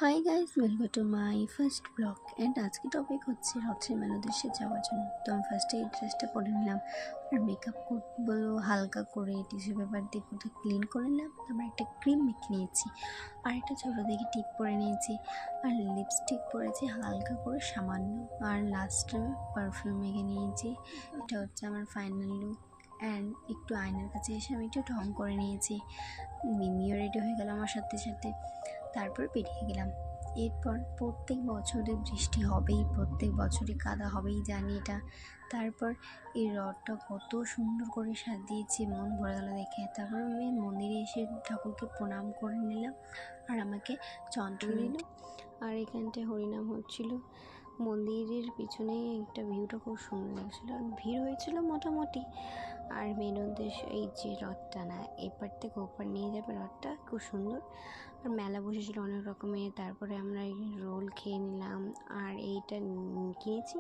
Hi guys, welcome to my first blog and আজকে topic হচ্ছে রথের মেলা উদ্দেশ্যে যাওয়ার জন্য। তো আমি ফার্স্টে এই ড্রেসটা পরে নিলাম আর মেকআপ করবো হালকা করে টিস্যু পেপার দিয়ে পুরো ক্লিন করে নিলাম। তারপর একটা ক্রিম মেখে নিয়েছি আর একটা ছোটো দেখে টিপ পরে নিয়েছি আর লিপস্টিক পরেছি হালকা করে সামান্য, আর লাস্টে পারফিউম মেখে নিয়েছি। এটা হচ্ছে আমার ফাইনাল লুক। অ্যান্ড একটু আয়নার কাছে এসে আমি একটু ঢং করে নিয়েছি। মিমিও রেডি হয়ে গেল আমার সাথে সাথে। তারপর বেরিয়ে গেলাম। এরপর প্রত্যেক বছরে বৃষ্টি হবেই, প্রত্যেক বছরই কাদা হবেই, জানি এটা। তারপর এই রথটা কত সুন্দর করে সাজিয়েছে, মন ভরে গেল দেখে। তারপর আমি মন্দিরে এসে ঠাকুরকে প্রণাম করে নিলাম আর আমাকে চন্দ্র দিল। আর এখানটায় হরিনাম হচ্ছিল। মন্দিরের পিছনেই একটা ভিউটা খুব সুন্দর লাগছিলো, আর ভিড় হয়েছিল মোটামুটি। আর মেন উদ্দেশ্য এই যে রথটা না, এপার থেকে ওপার নিয়ে যাবে, রথটা খুব সুন্দর। আর মেলা বসেছিল অনেক রকমের। তারপরে আমরা রোল খেয়ে নিলাম আর এইটা কিনেছি।